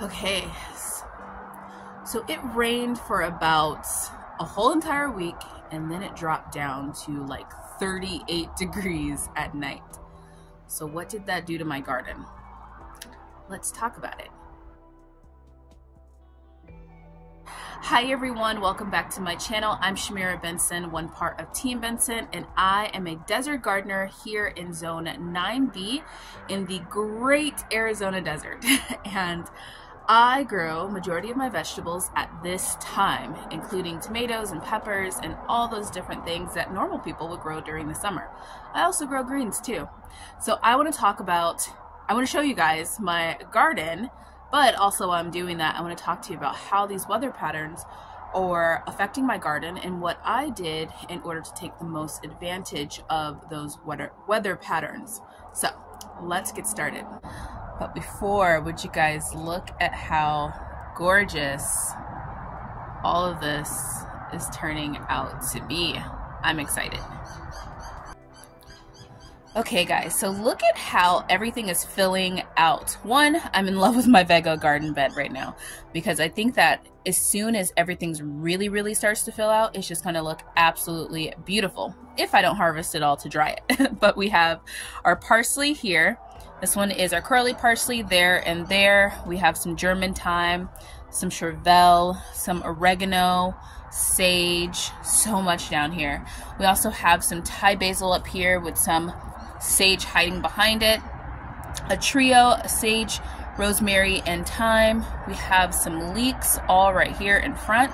Okay, so it rained for about a whole entire week and then it dropped down to like 38 degrees at night. So what did that do to my garden? Let's talk about it. Hi everyone, welcome back to my channel. I'm Shamira Benson, one part of Team Benson, and I am a desert gardener here in Zone 9B in the great Arizona desert. And I grow majority of my vegetables at this time, including tomatoes and peppers and all those different things that normal people would grow during the summer. I also grow greens too. So I want to show you guys my garden. But also while I'm doing that, I want to talk to you about how these weather patterns are affecting my garden and what I did in order to take the most advantage of those weather patterns. So let's get started. But before, would you guys look at how gorgeous all of this is turning out to be? I'm excited. Okay guys, so look at how everything is filling out. One, I'm in love with my Vego garden bed right now because I think that as soon as everything's really starts to fill out, it's just gonna look absolutely beautiful if I don't harvest it all to dry it. But we have our parsley here. This one is our curly parsley there and there. We have some German thyme, some chervil, some oregano, sage, so much down here. We also have some Thai basil up here with some sage hiding behind it, a trio, sage, rosemary, and thyme. We have some leeks all right here in front,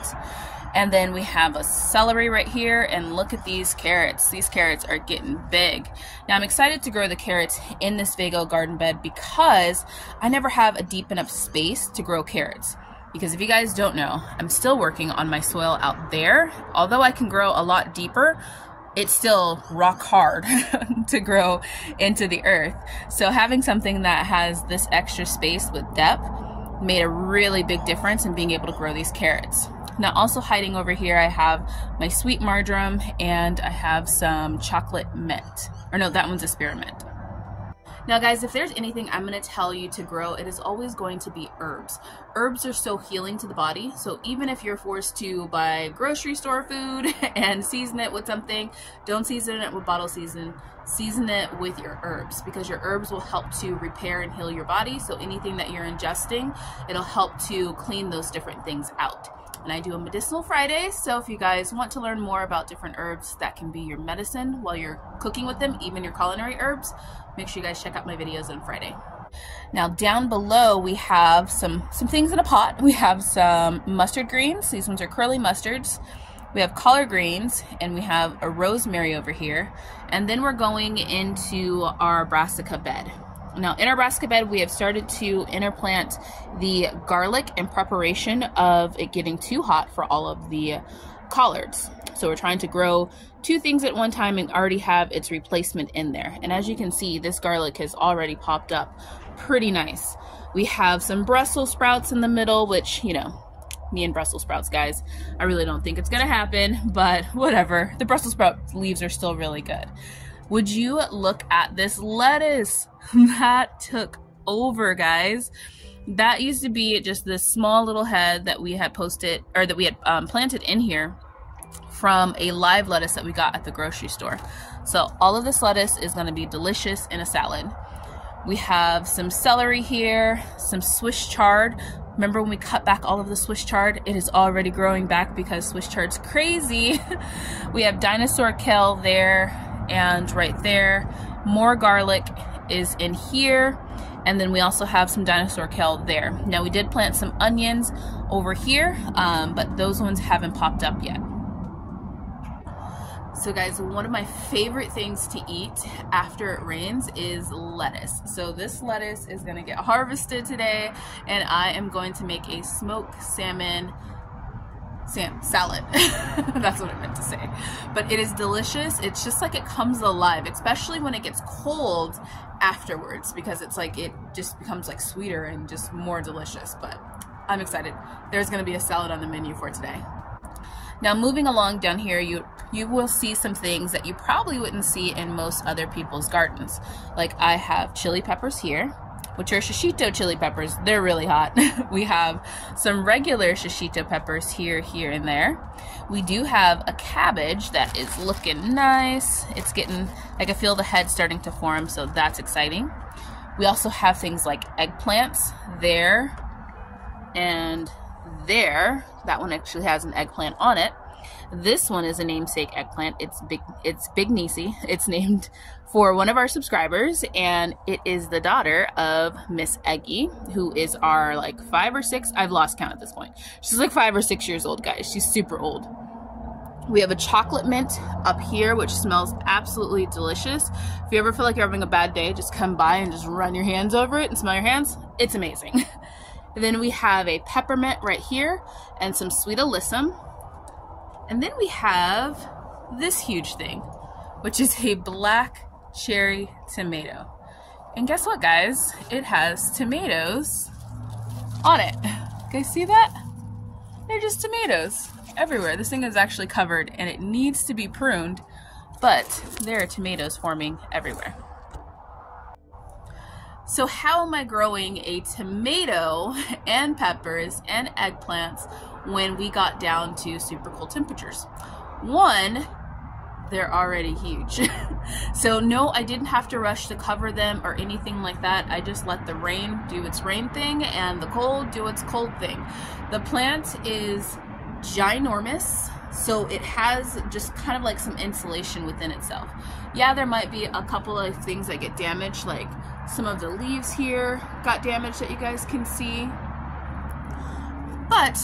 and then we have a celery right here, and look at these carrots. These carrots are getting big. Now I'm excited to grow the carrots in this Vego garden bed because I never have a deep enough space to grow carrots. Because if you guys don't know, I'm still working on my soil out there. Although I can grow a lot deeper, it's still rock hard to grow into the earth. So having something that has this extra space with depth made a really big difference in being able to grow these carrots. Now also hiding over here, I have my sweet marjoram and I have some chocolate mint. Or no, that one's a spearmint. Now guys, if there's anything I'm going to tell you to grow, it is always going to be herbs. Herbs are so healing to the body, so even if you're forced to buy grocery store food and season it with something, don't season it with bottle season it with your herbs, because your herbs will help to repair and heal your body. So anything that you're ingesting, it'll help to clean those different things out. And I do a medicinal Friday, so if you guys want to learn more about different herbs that can be your medicine while you're cooking with them, even your culinary herbs, make sure you guys check out my videos on Friday. Now down below we have some things in a pot. We have some mustard greens. These ones are curly mustards. We have collard greens, and we have a rosemary over here. And then we're going into our brassica bed. Now in our brassica bed, we have started to interplant the garlic in preparation of it getting too hot for all of the collards. So we're trying to grow two things at one time and already have its replacement in there. And as you can see, this garlic has already popped up pretty nice. We have some Brussels sprouts in the middle, which, you know, me and Brussels sprouts, guys, I really don't think it's gonna happen, but whatever. The Brussels sprout leaves are still really good. Would you look at this lettuce? That took over, guys. That used to be just this small little head that we had planted in here from a live lettuce that we got at the grocery store. So all of this lettuce is going to be delicious in a salad. We have some celery here, some Swiss chard. Remember when we cut back all of the Swiss chard? It is already growing back because Swiss chard's crazy. We have dinosaur kale there and right there. More garlic is in here, and then we also have some dinosaur kale there. Now we did plant some onions over here, but those ones haven't popped up yet. So guys, one of my favorite things to eat after it rains is lettuce. So this lettuce is gonna get harvested today, and I am going to make a smoked salmon salad. That's what I meant to say. But it is delicious. It's just like it comes alive, especially when it gets cold afterwards, because it's like it just becomes like sweeter and just more delicious. But I'm excited. There's going to be a salad on the menu for today. Now moving along down here, you will see some things that you probably wouldn't see in most other people's gardens. Like I have chili peppers here. which are shishito chili peppers. They're really hot. We have some regular shishito peppers here, and there. We do have a cabbage that is looking nice. It's getting, I can feel the head starting to form, so that's exciting. We also have things like eggplants there and there. That one actually has an eggplant on it. This one is a namesake eggplant. It's Big Nisi. It's named for one of our subscribers, and it is the daughter of Miss Eggy, who is our like 5 or 6, I've lost count at this point. She's like 5 or 6 years old, guys. She's super old. We have a chocolate mint up here, which smells absolutely delicious. If you ever feel like you're having a bad day, just come by and just run your hands over it and smell your hands. It's amazing. And then we have a peppermint right here and some sweet alyssum. And then we have this huge thing, which is a black cherry tomato. And guess what, guys? It has tomatoes on it. You guys see that? They're just tomatoes everywhere. This thing is actually covered and it needs to be pruned, but there are tomatoes forming everywhere. So how am I growing a tomato and peppers and eggplants when we got down to super cold temperatures? One, they're already huge. So no, I didn't have to rush to cover them or anything like that. I just let the rain do its rain thing and the cold do its cold thing. The plant is ginormous, so it has just kind of like some insulation within itself. Yeah, there might be a couple of things that get damaged, like some of the leaves here got damaged that you guys can see, but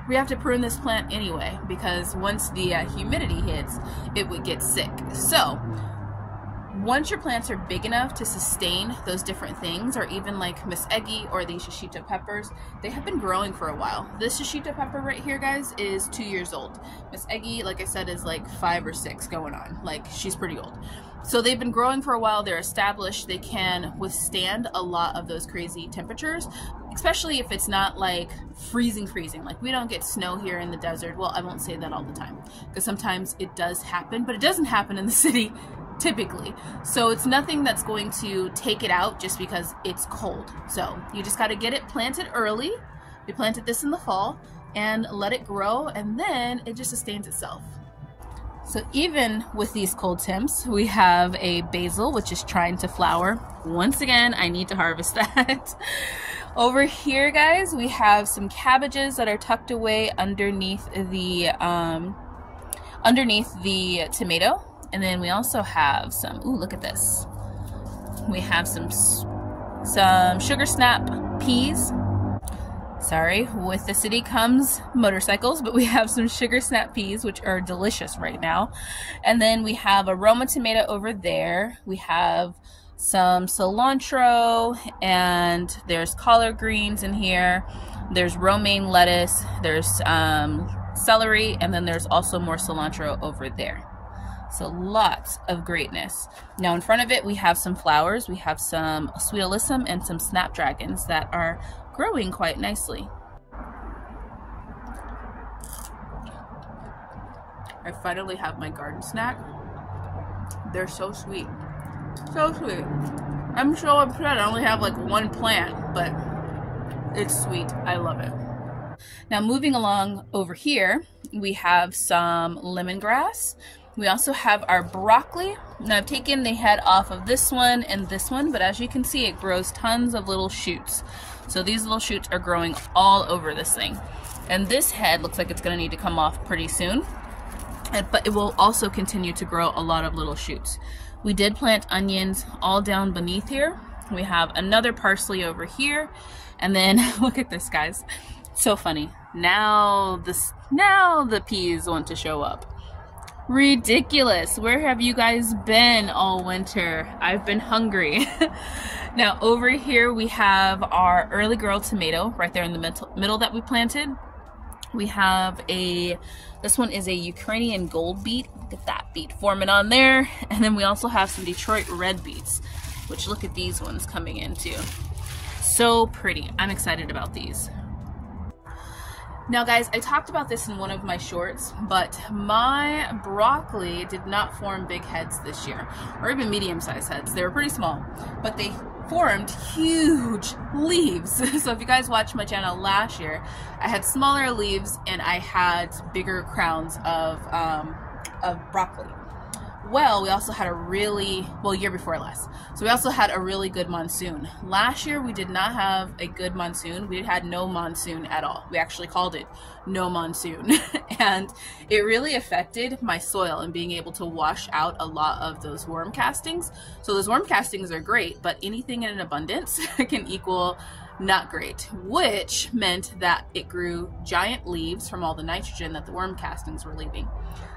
we have to prune this plant anyway because once the humidity hits, it would get sick. So once your plants are big enough to sustain those different things, or even like Miss Eggy or these shishito peppers, they have been growing for a while. This shishito pepper right here, guys, is 2 years old. Miss Eggy, like I said, is like 5 or 6 going on. Like, she's pretty old. So they've been growing for a while. They're established. They can withstand a lot of those crazy temperatures, especially if it's not like freezing. Like, we don't get snow here in the desert. Well, I won't say that all the time because sometimes it does happen, but it doesn't happen in the city typically. So it's nothing that's going to take it out just because it's cold. So you just got to get it planted early. We planted this in the fall and let it grow, and then it just sustains itself. So even with these cold temps, we have a basil which is trying to flower. Once again, I need to harvest that. Over here, guys, we have some cabbages that are tucked away underneath the tomato. And then we also have some, ooh, look at this. We have some sugar snap peas. Sorry, with the city comes motorcycles, but we have some sugar snap peas, which are delicious right now. And then we have a Roma tomato over there. We have some cilantro, and there's collard greens in here. There's romaine lettuce, there's celery, and then there's also more cilantro over there. So lots of greatness. Now in front of it, we have some flowers. We have some sweet alyssum and some snapdragons that are growing quite nicely. I finally have my garden snack. They're so sweet. So sweet. I'm so upset I only have like one plant, but it's sweet. I love it. Now moving along over here, we have some lemongrass. We also have our broccoli. Now I've taken the head off of this one and this one, but as you can see, it grows tons of little shoots. So these little shoots are growing all over this thing. And this head looks like it's gonna need to come off pretty soon, but it will also continue to grow a lot of little shoots. We did plant onions all down beneath here. We have another parsley over here. And then look at this, guys. It's so funny. Now the peas want to show up. Ridiculous. Where have you guys been all winter? I've been hungry. Now over here we have our early girl tomato right there in the middle that we planted. We have this one is a Ukrainian gold beet. Look at that beet forming on there. And then we also have some Detroit red beets, which look at these ones coming in too. So pretty. I'm excited about these. Now guys, I talked about this in one of my shorts, but my broccoli did not form big heads this year, or even medium-sized heads. They were pretty small, but they formed huge leaves. So if you guys watched my channel last year, I had smaller leaves and I had bigger crowns of broccoli. Well, we also had year before last. So we also had a really good monsoon. Last year, we did not have a good monsoon. We had no monsoon at all. We actually called it no monsoon. And it really affected my soil and being able to wash out a lot of those worm castings. So those worm castings are great, but anything in an abundance can equal not great, which meant that it grew giant leaves from all the nitrogen that the worm castings were leaving.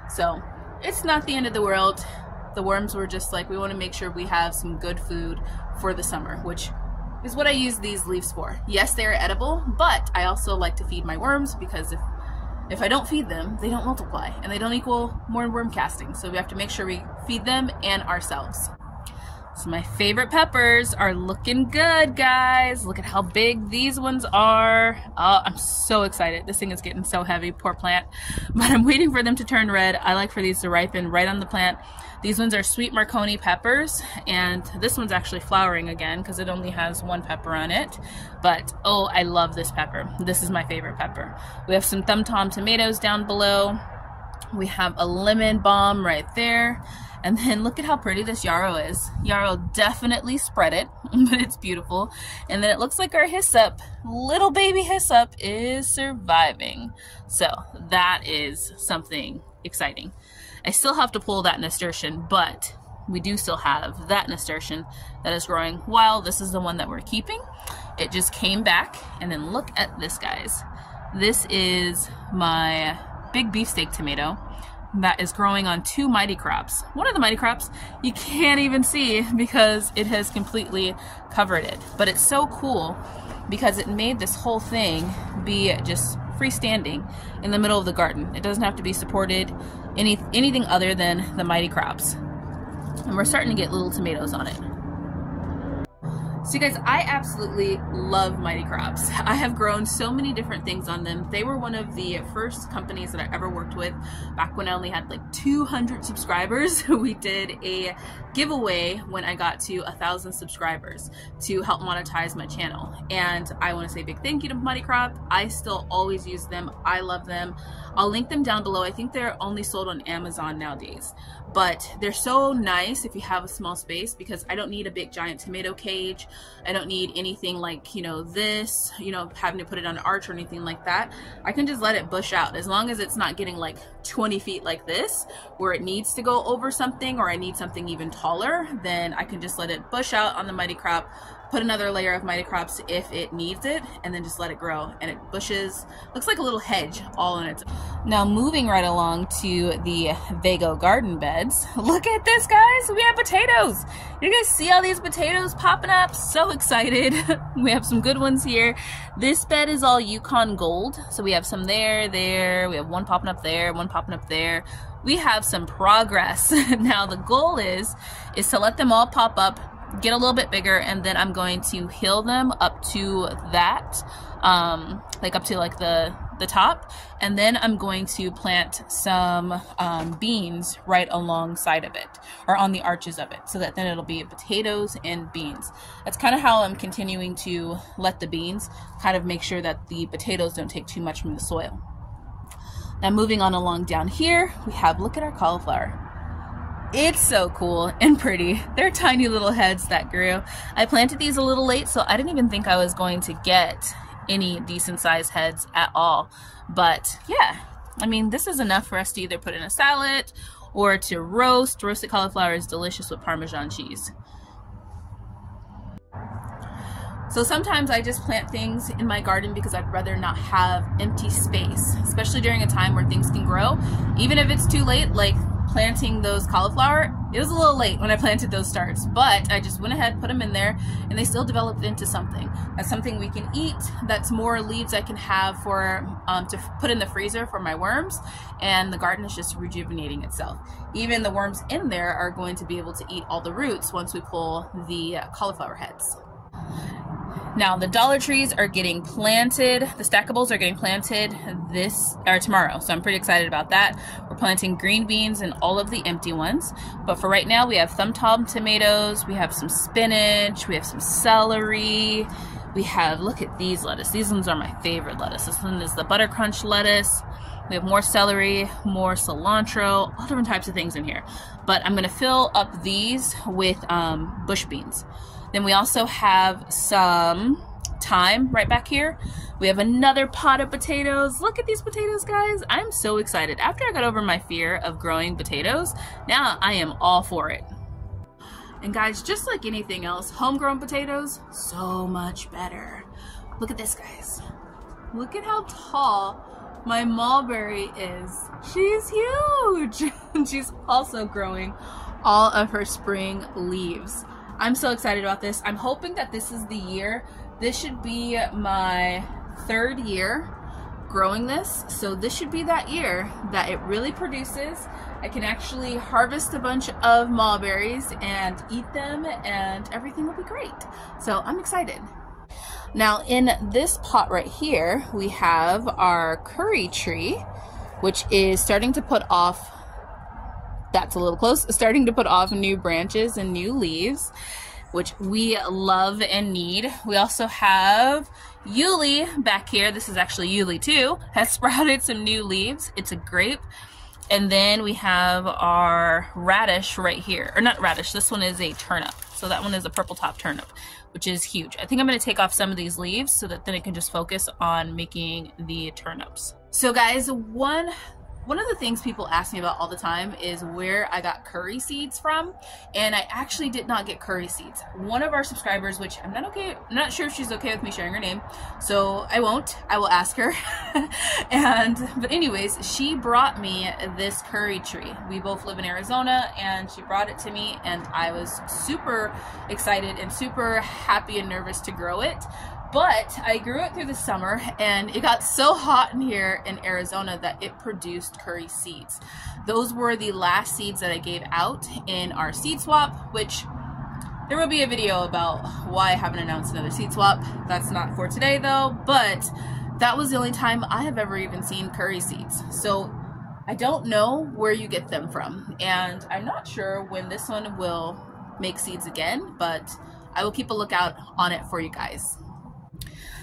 So it's not the end of the world. The worms were just like, we want to make sure we have some good food for the summer, which is what I use these leaves for. Yes, they're edible, but I also like to feed my worms because if I don't feed them, they don't multiply and they don't equal more worm casting. So we have to make sure we feed them and ourselves. So my favorite peppers are looking good, guys. Look at how big these ones are. Oh, I'm so excited. This thing is getting so heavy, poor plant. But I'm waiting for them to turn red. I like for these to ripen right on the plant. These ones are sweet Marconi peppers, and this one's actually flowering again because it only has one pepper on it. But oh, I love this pepper. This is my favorite pepper. We have some Thumb Tom tomatoes down below. We have a lemon balm right there. And then look at how pretty this yarrow is. Yarrow definitely spread it, but it's beautiful. And then it looks like our hyssop, little baby hyssop, is surviving. So that is something exciting. I still have to pull that nasturtium, but we do still have that nasturtium that is growing wild. This is the one that we're keeping. It just came back. And then look at this, guys. This is my big beefsteak tomato that is growing on 2 mighty crops. One of the mighty crops you can't even see because it has completely covered it. But it's so cool because it made this whole thing be just freestanding in the middle of the garden. It doesn't have to be supported anything other than the mighty crops. And we're starting to get little tomatoes on it. So you guys, I absolutely love mighty crops. I have grown so many different things on them. They were one of the first companies that I ever worked with back when I only had like 200 subscribers. We did a giveaway when I got to 1,000 subscribers to help monetize my channel. And I want to say a big thank you to Mighty Crop. I still always use them. I love them. I'll link them down below. I think they're only sold on Amazon nowadays, but they're so nice if you have a small space because I don't need a big giant tomato cage. I don't need anything like, you know, this, you know, having to put it on an arch or anything like that. I can just let it bush out as long as it's not getting like 20 feet like this where it needs to go over something or I need something even taller, then I can just let it bush out on the Mighty Crop, put another layer of Mighty Crops if it needs it, and then just let it grow. And it bushes, looks like a little hedge all on its own. Now moving right along to the Vego garden beds. Look at this, guys. We have potatoes. You guys see all these potatoes popping up? So excited. We have some good ones here. This bed is all Yukon Gold. So we have some there. We have one popping up there, one popping up there. We have some progress. Now the goal is to let them all pop up, get a little bit bigger, and then I'm going to hill them up to that, like up to like the top, and then I'm going to plant some beans right alongside of it, or on the arches of it, so that then it'll be potatoes and beans. That's kind of how I'm continuing to let the beans kind of make sure that the potatoes don't take too much from the soil. Now moving on along down here, we have, look at our cauliflower. It's so cool and pretty. They're tiny little heads that grew. I planted these a little late, so I didn't even think I was going to get any decent sized heads at all. But yeah, I mean, this is enough for us to either put in a salad or to roast. Roasted cauliflower is delicious with Parmesan cheese. So sometimes I just plant things in my garden because I'd rather not have empty space, especially during a time where things can grow. Even if it's too late, like planting those cauliflower, it was a little late when I planted those starts, but I just went ahead, put them in there, and they still developed into something. That's something we can eat. That's more leaves I can have for to put in the freezer for my worms, and the garden is just rejuvenating itself. Even the worms in there are going to be able to eat all the roots once we pull the cauliflower heads. Now the Dollar Trees are getting planted. The stackables are getting planted tomorrow. So I'm pretty excited about that. We're planting green beans in all of the empty ones. But for right now, we have thumb-tom tomatoes. We have some spinach. We have some celery. We have, look at these lettuce. These ones are my favorite lettuce. This one is the butter crunch lettuce. We have more celery, more cilantro, all different types of things in here. But I'm gonna fill up these with bush beans. Then we also have some thyme right back here. We have another pot of potatoes. Look at these potatoes, guys. I'm so excited. After I got over my fear of growing potatoes, now I am all for it. And guys, just like anything else, homegrown potatoes, so much better. Look at this, guys. Look at how tall my Malberry is. She's huge. And she's also growing all of her spring leaves. I'm so excited about this. I'm hoping that this is the year. This should be my 3rd year growing this. So this should be that year that it really produces. I can actually harvest a bunch of mulberries and eat them, and everything will be great. So I'm excited. Now in this pot right here, we have our curry tree, which is starting to put off, that's a little close, starting to put off new branches and new leaves, which we love and need. We also have Yuli back here. This is actually Yuli too, has sprouted some new leaves. It's a grape. And then we have our radish right here, or not radish, this one is a turnip. So that one is a purple top turnip, which is huge. I think I'm gonna take off some of these leaves so that then I can just focus on making the turnips. So guys, one of the things people ask me about all the time is where I got curry seeds from, and I actually did not get curry seeds. One of our subscribers, which I'm not sure if she's okay with me sharing her name, so I won't. I will ask her. But anyways, she brought me this curry tree. We both live in Arizona, and she brought it to me, and I was super excited and super happy and nervous to grow it. But I grew it through the summer, and it got so hot in here in Arizona that it produced curry seeds. Those were the last seeds that I gave out in our seed swap, which there will be a video about why I haven't announced another seed swap. That's not for today though, but that was the only time I have ever even seen curry seeds. So I don't know where you get them from, and I'm not sure when this one will make seeds again, but I will keep a lookout on it for you guys.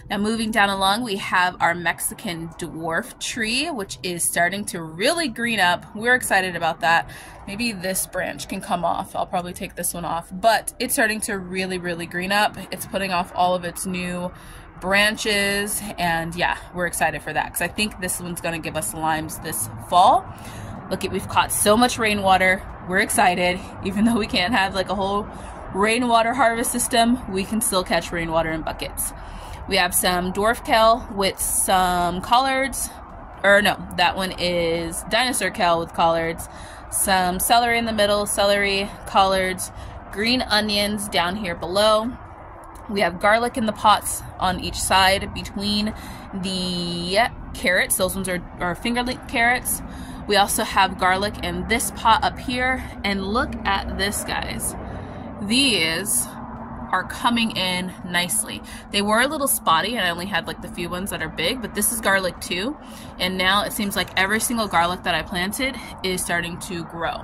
Now moving down along, we have our Mexican dwarf tree, which is starting to really green up. We're excited about that. Maybe this branch can come off. I'll probably take this one off, but it's starting to really green up. It's putting off all of its new branches, and yeah, we're excited for that because I think this one's going to give us limes this fall. Look, we've caught so much rainwater. We're excited. Even though we can't have like a whole rainwater harvest system, we can still catch rainwater in buckets. We have some dwarf kale with some collards, or no, that one is dinosaur kale with collards, some celery in the middle, celery, collards, green onions down here below. We have garlic in the pots on each side between the carrots. Those ones are finger-length carrots. We also have garlic in this pot up here, and look at this, guys. These are coming in nicely. They were a little spotty, and I only had like the few ones that are big, but this is garlic too, and now it seems like every single garlic that I planted is starting to grow.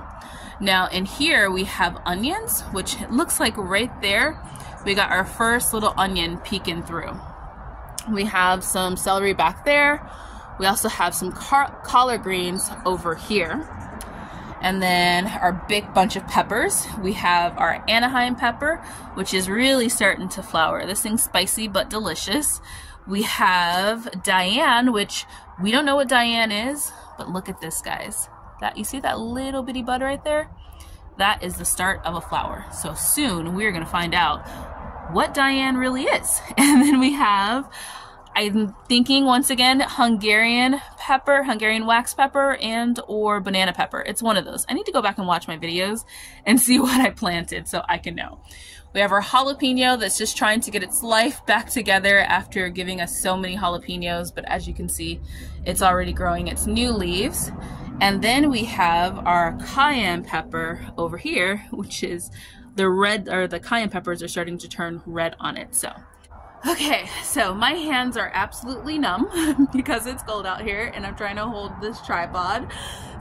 Now in here we have onions, which it looks like right there we got our first little onion peeking through. We have some celery back there. We also have some collard greens over here. And then our big bunch of peppers. We have our Anaheim pepper, which is really starting to flower. This thing's spicy but delicious. We have Diane, which we don't know what Diane is, but look at this, guys. You see that little bitty bud right there? That is the start of a flower. So soon we're gonna find out what Diane really is. And then we have, I'm thinking once again, Hungarian pepper, Hungarian wax pepper, and or banana pepper. It's one of those. I need to go back and watch my videos and see what I planted so I can know. We have our jalapeno that's just trying to get its life back together after giving us so many jalapenos, but as you can see, it's already growing its new leaves. And then we have our cayenne pepper over here, which is the red, or the cayenne peppers are starting to turn red on it. So Okay, so my hands are absolutely numb because it's cold out here and I'm trying to hold this tripod.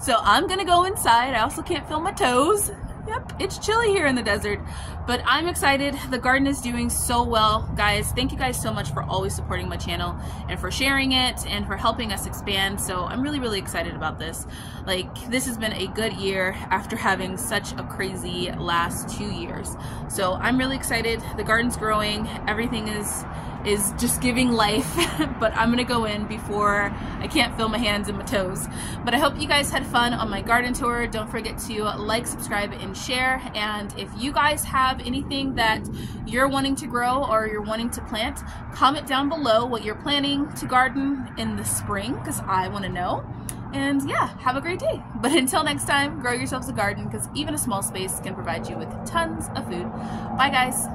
So I'm gonna go inside. I also can't feel my toes. Yep, it's chilly here in the desert, but I'm excited. The garden is doing so well, guys. Thank you guys so much for always supporting my channel and for sharing it and for helping us expand. So I'm really, really excited about this. Like, this has been a good year after having such a crazy last 2 years. So I'm really excited. The garden's growing. Everything is just giving life, but I'm gonna go in before I can't feel my hands and my toes. But I hope you guys had fun on my garden tour. Don't forget to like, subscribe, and share. And if you guys have anything that you're wanting to grow or you're wanting to plant, comment down below what you're planning to garden in the spring, because I want to know. And yeah, have a great day. But until next time, grow yourselves a garden, because even a small space can provide you with tons of food. Bye, guys.